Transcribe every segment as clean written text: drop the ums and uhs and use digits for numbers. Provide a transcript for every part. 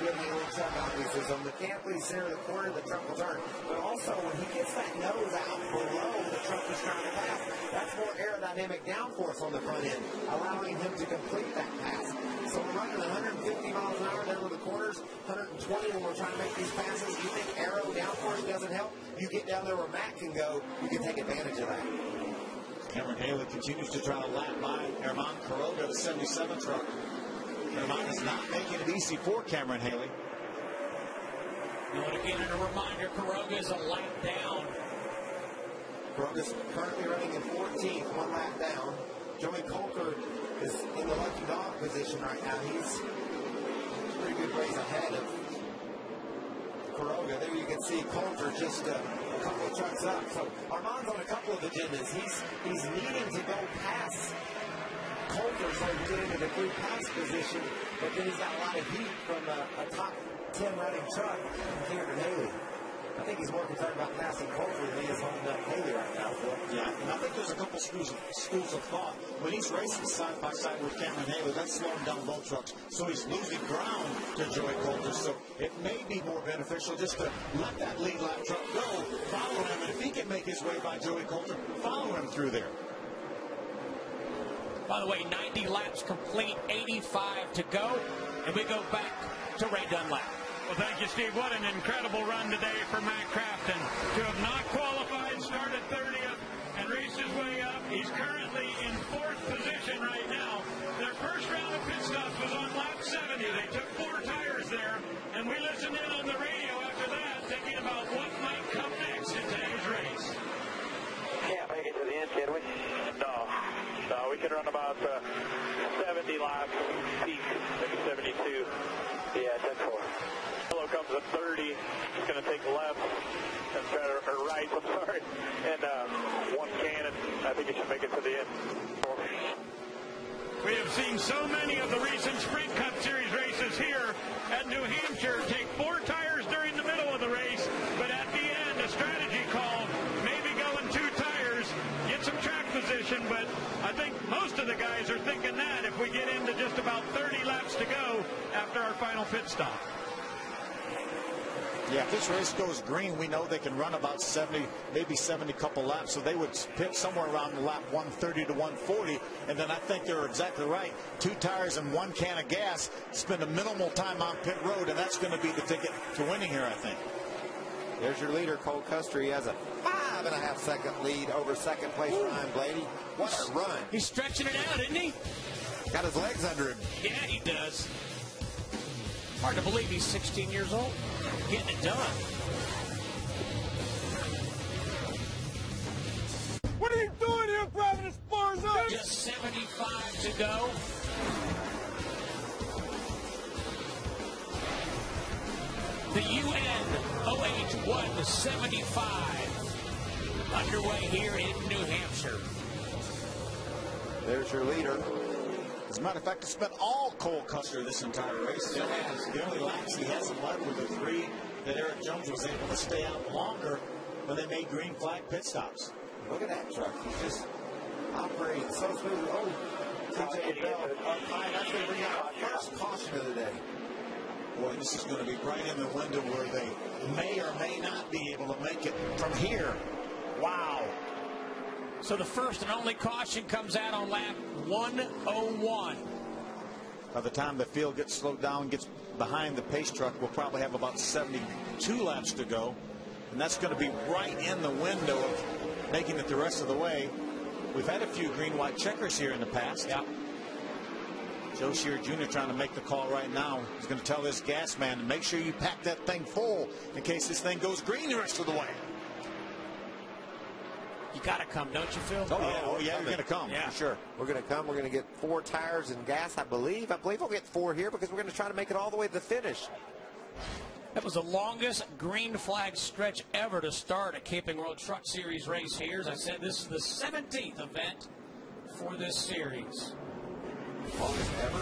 good handling truck, obviously. So mechanically center the corner, the truck will turn. But also, when he gets that nose out below the truck he's trying to pass, that's more aerodynamic downforce on the front end, allowing him to complete that pass. So we're running 150 miles an hour down to the corners, 120 when we're trying to make these passes. You think aero downforce doesn't help? You get down there where Matt can go, you can take advantage of that. Cameron Haley continues to try to lap by Herman Quiroga, the 77 truck. Herman is not making it easy for Cameron Haley. And again, a reminder, Quiroga is a lap down. Quiroga's currently running in 14th, one lap down. Joey Coulter is in the lucky dog position right now. He's a pretty good race ahead of Quiroga. There you can see Coulter just a couple of trucks up. So Armand's on a couple of agendas. He's needing to go past Coulter so he can get into the free pass position, but then he's got a lot of heat from a top 10 running truck from Cameron Haley. I think he's more concerned about passing Coulter than he is holding up Haley right now, Phil. Yeah, and I think there's a couple schools of thought. When he's racing side by side with Cameron Haley, that's slowing down both trucks. So he's losing ground to Joey Coulter. So it may be more beneficial just to let that lead lap truck go, follow him, and if he can make his way by Joey Coulter, follow him through there. By the way, 90 laps complete, 85 to go, and we go back to Ray Dunlap. Well, thank you, Steve. What an incredible run today for Matt Crafton. To have not qualified, started 30th, and raced his way up. He's currently in 4th position right now. Their first round of pit stops was on lap 70. They took 4 tires there, and we listened in on the radio after that, thinking about what might come next in today's race. Can't make it to the end, can we? No, we can run about 70 laps, peak, maybe 72. Yeah, 10-4. Hello comes at 30. He's going to take left and try to, or right, I'm sorry, and one cannon. I think he should make it to the end. We have seen so many of the recent Sprint Cup Series races here at New Hampshire take 4 tires during the middle of the race, but at the end, a strategy call, maybe going 2 tires, get some track position, but I think most of the guys are thinking that if we get into just about 30 laps to go after our final pit stop. Yeah, if this race goes green, we know they can run about 70, maybe 70 couple laps. So they would pit somewhere around lap 130 to 140. And then I think they're exactly right. 2 tires and 1 can of gas. Spend a minimal time on pit road, and that's going to be the ticket to winning here, I think. There's your leader, Cole Custer. He has a 5.5 second lead over second place Ryan Blaney. What a run. He's stretching it out, isn't he? Got his legs under him. Yeah, he does. Hard to believe he's 16 years old. Getting it done. What are you doing here, driving as far as up? Just 75 to go. The UNOH 175 underway here in New Hampshire. There's your leader. As a matter of fact, it's been all Cole Custer this entire race. Still has. The only laps he hasn't led were the 3 that Eric Jones was able to stay out longer when they made green flag pit stops. Look at that truck. He's just operating so smoothly. Oh, TJ Bell up high. That's going to bring out our first caution of the day. Boy, this is going to be right in the window where they may or may not be able to make it from here. Wow. So the first and only caution comes out on lap 101. By the time the field gets slowed down, gets behind the pace truck, we'll probably have about 72 laps to go. And that's going to be right in the window of making it the rest of the way. We've had a few green-white checkers here in the past. Yeah. Joe Shear Jr. trying to make the call right now. He's going to tell this gas man to make sure you pack that thing full in case this thing goes green the rest of the way. You got to come, don't you, Phil? Oh, yeah, we're going to come, yeah. for sure. We're going to come. We're going to get 4 tires and gas, I believe. I believe we'll get 4 here because we're going to try to make it all the way to the finish. That was the longest green flag stretch ever to start a Camping World Truck Series race here. As I said, this is the 17th event for this series. Longest ever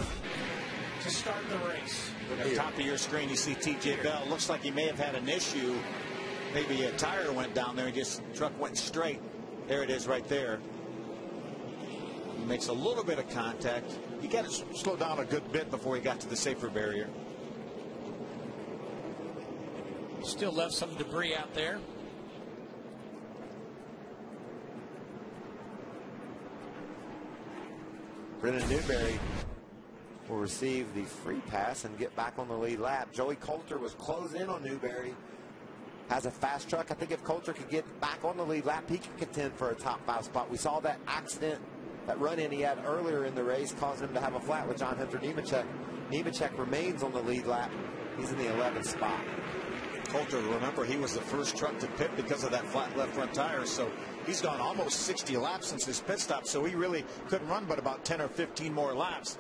to start the race. At the top of your screen, you see TJ Bell. Looks like he may have had an issue. Maybe a tire went down there and just the truck went straight. There it is right there. He makes a little bit of contact. He got to slow down a good bit before he got to the safer barrier. Still left some debris out there. Brennan Newberry will receive the free pass and get back on the lead lap. Joey Coulter was closed in on Newberry. Has a fast truck. I think if Coulter could get back on the lead lap, he can contend for a top 5 spot. We saw that accident, that run-in he had earlier in the race, caused him to have a flat with John Hunter Nemechek. Nemechek remains on the lead lap. He's in the 11th spot. Coulter, remember, he was the first truck to pit because of that flat left front tire, so he's gone almost 60 laps since his pit stop, so he really couldn't run but about 10 or 15 more laps.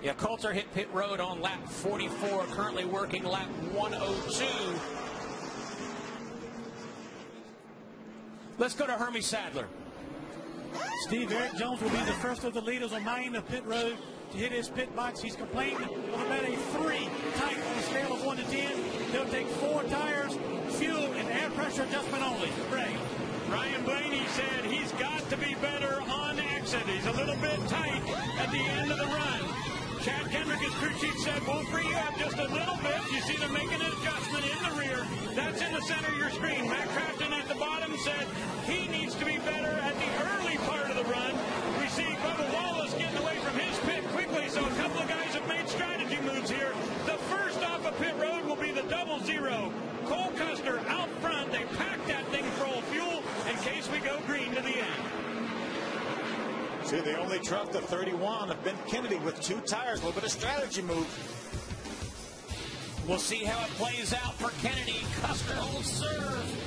Yeah, Coulter hit pit road on lap 44, currently working lap 102. Let's go to Hermie Sadler. Steve, Eric Jones will be the first of the leaders on Main of pit road to hit his pit box. He's complaining of about a 3 tight on a scale of 1 to 10. He'll take 4 tires, fuel, and air pressure adjustment only. Ray. Ryan Blaney said he's got to be better on exit. He's a little bit tight at the end of the run. Chad Kendrick, his crew chief, said we'll free you up just a little bit. You see them making an adjustment in the rear. That's in the center of your screen. Matt Crafton at the bottom said he needs to be better at the early part of the run. We see Bubba Wallace getting away from his pit quickly, so a couple of guys have made strategy moves here. The first off of pit road will be the 00. Cole Custer out front. They packed that thing full of fuel in case we go green to the end. See, the only truck, the 31, of Ben Kennedy with 2 tires. A little bit of strategy move. We'll see how it plays out for Kennedy. Custer holds serve.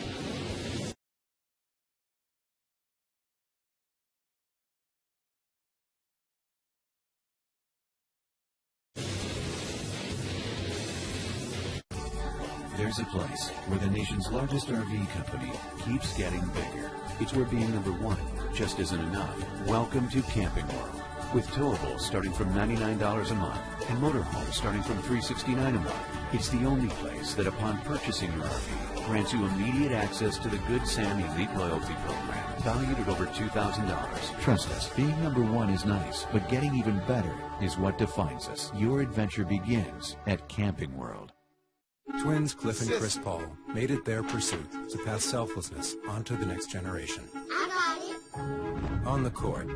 There's a place where the nation's largest RV company keeps getting bigger. It's where being number 1 just isn't enough. Welcome to Camping World. With towables starting from $99 a month and motorhomes starting from $369 a month, it's the only place that upon purchasing your RV grants you immediate access to the Good Sam Elite Loyalty Program, valued at over $2,000. Trust us, being number 1 is nice, but getting even better is what defines us. Your adventure begins at Camping World. Twins Cliff and Chris Paul made it their pursuit to pass selflessness onto the next generation. I got it. On the court,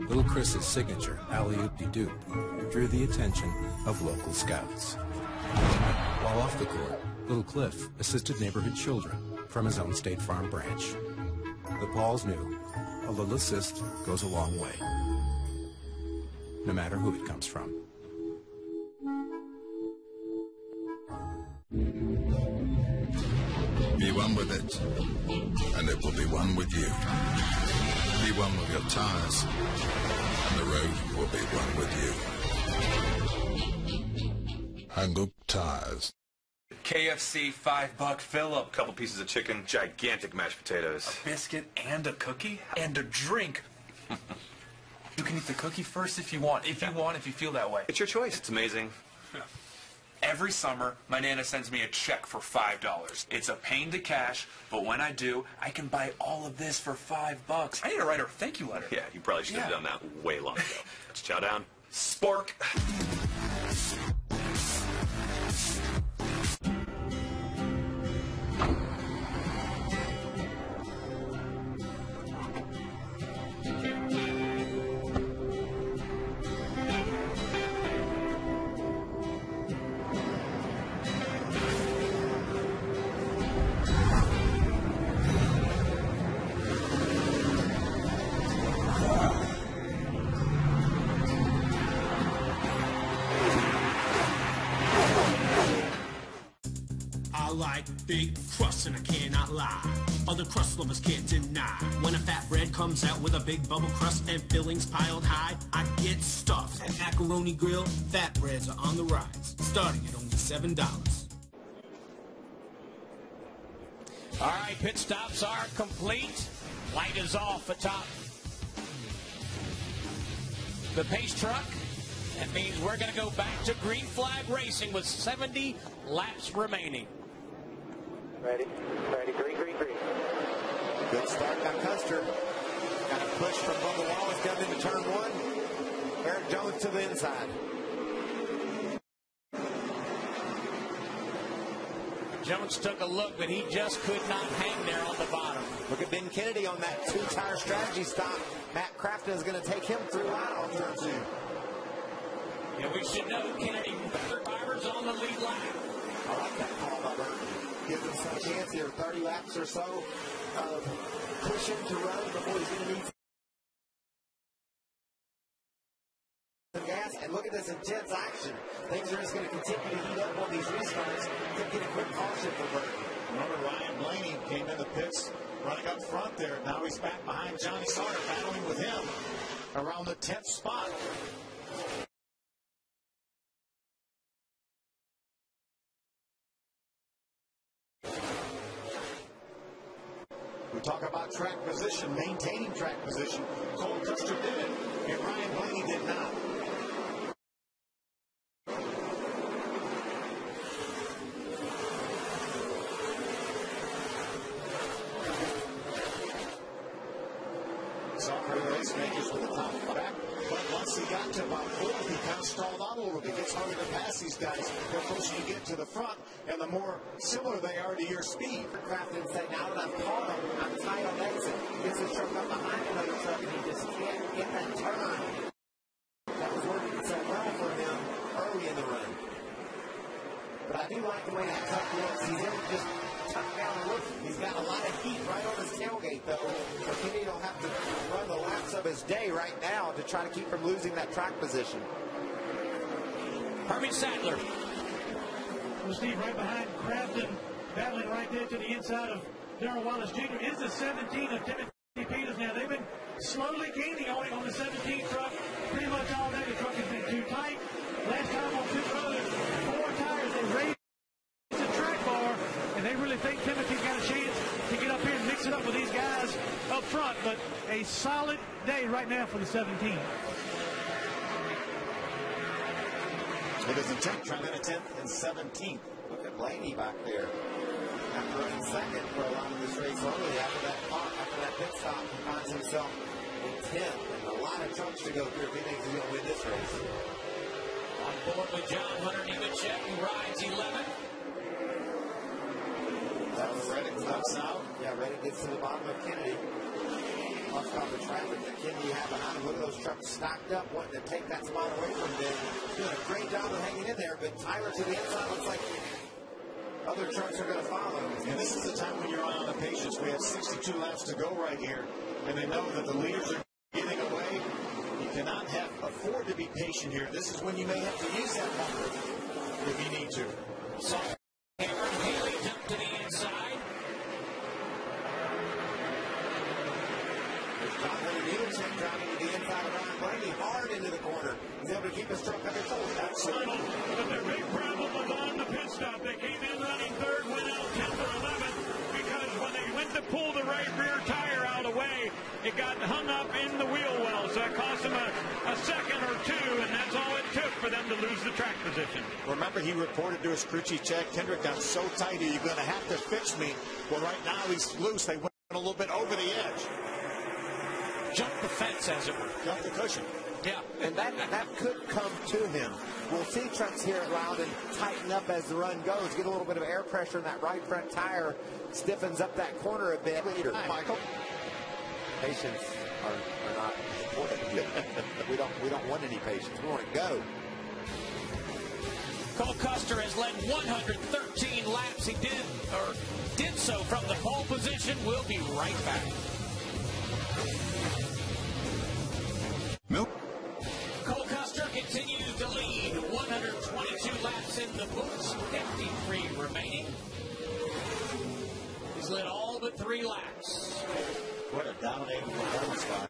little Chris's signature alley-oop-de-doop drew the attention of local scouts. While off the court, little Cliff assisted neighborhood children from his own State Farm branch. The Pauls knew a little assist goes a long way, no matter who it comes from. Be one with it, and it will be one with you. Be one with your tires, and the road will be one with you. Hang up tires. KFC $5 fill-up. Couple pieces of chicken, gigantic mashed potatoes. A biscuit and a cookie? And a drink. You can eat the cookie first if you want. If you feel that way. It's your choice. It's amazing. Every summer, my Nana sends me a check for $5. It's a pain to cash, but when I do, I can buy all of this for $5. I need to write her a thank you letter. Yeah, you probably should have done that way long ago. Let's chow down. Spork. Big crust and I cannot lie. Other crust lovers can't deny. When a fat bread comes out with a big bubble crust and fillings piled high, I get stuffed. At Macaroni Grill, fat breads are on the rise, starting at only $7. All right, pit stops are complete. Light is off atop the pace truck. That means we're going to go back to green flag racing with 70 laps remaining. Ready, green. Good start by Custer. Got a push from Bubba Wallace down into turn 1. Eric Jones to the inside. Jones took a look, but he just could not hang there on the bottom. Look at Ben Kennedy on that two-tire strategy stop. Matt Crafton is going to take him through line on turn 2. And we should know Kennedy, better drivers on the lead lap. I like that call by Burton. Gives him some chance here, 30 laps or so of cushion to run before he's going to need some gas. And look at this intense action. Things are just going to continue to heat up on these restarts. Could get a quick caution for Burton. Remember, Ryan Blaney came in the pits running up front there. Now he's back behind Johnny Sauter, battling with him around the 10th spot. We talk about track position, maintaining track position. Cole Custer did it, and Ryan Blaney did not. Makers with the top back, but once he got to about 4th, he kind of stalled out a little bit. It gets harder to pass these guys the closer you get to the front, and the more similar they are to your speed. Crafton said, now that I've caught him, I'm tight on exit. Gets his truck up behind another truck, and he just can't get that turn. That was working so well for him early in the run. But I do like the way that truck looks. He's able to just tuck down and look. He's got a lot of heat right on his tailgate, though. So Kennedy will have to run the laps of his day right now to try to keep from losing that track position. Hermie Sadler. Well, Steve, right behind Crafton, battling right there to the inside of Darrell Wallace Jr. is the 17 of Timothy Peters. Now, they've been slowly gaining on the 17 truck pretty much all day. The truck has been too tight. Last time on pit road, 4 tires, they raised the track bar, and they really think Timothy's got a chance to get up here and mix it up with these guys up front. But a solid day right now for the 17. It is intent, trying to 10th and 17th. Look at Blaney back there. After running second for a lot of this race early, after that pit stop, he finds himself in 10th. And a lot of trucks to go through if he thinks he's going to win this race. On board with John Hunter Nemechek, who rides 11th. That was Reddick steps out. Yeah, Reddick gets to the bottom of Kennedy. Lost off the traffic that Kennedy had behind him. Look at those trucks stacked up, wanting to take that spot away from Ben. Doing a great job of hanging in there, but Tyler to the inside looks like other trucks are going to follow. And this is the time when you're on the patience. We have 62 laps to go right here, and they know that the leaders are getting away. You cannot afford to be patient here. This is when you may have to use that bumper if you need to. So, Cameron Haley jumped to the inside. John Hunter Nemechek driving to the inside of Ryan Blaney, hard into the corner. He's able to keep his truck under control. Absolutely. But their big problem was on the pit stop. They came in running third, went out 10th or 11th, because when they went to pull the right rear tire out away, it got hung up in the wheel well. So that cost them a second or two, and that's all it took for them to lose the track position. Remember, he reported to his crew chief, Chad Kendrick, I'm so tight here, you're going to have to fix me. Well, right now he's loose. They went a little bit over the edge. Jumped the fence, as it were. Jumped the cushion. Yeah. And that could come to him. We'll see trucks here at Loudon tighten up as the run goes. Get a little bit of air pressure in that right front tire. Stiffens up that corner a bit. Michael. Patience are not important. we don't want any patience. We want to go. Cole Custer has led 113 laps. He did so from the pole position. We'll be right back. Milk. Cole Custer continues to lead. 122 laps in the books. 53 remaining. He's led all but 3 laps. What a dominating performance by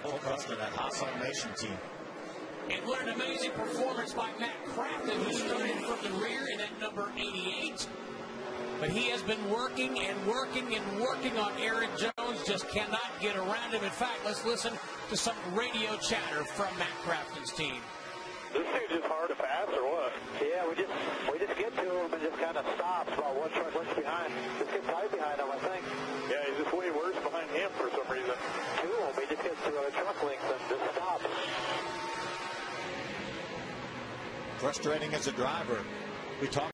Cole Custer and that Haas Automation team. And what an amazing performance by Matt Crafton, who started from the rear in at number 88. But he has been working and working and working on Aaron Jones, just cannot get around him. In fact, let's listen to some radio chatter from Matt Crafton's team. This thing's just hard to pass, or what? Yeah, we just get to him and just kind of stops about one truck length behind. Just get tight behind him, I think. Yeah, he's just way worse behind him for some reason. 2 of them, he just gets to a truck length and just stops. Frustrating as a driver. We talked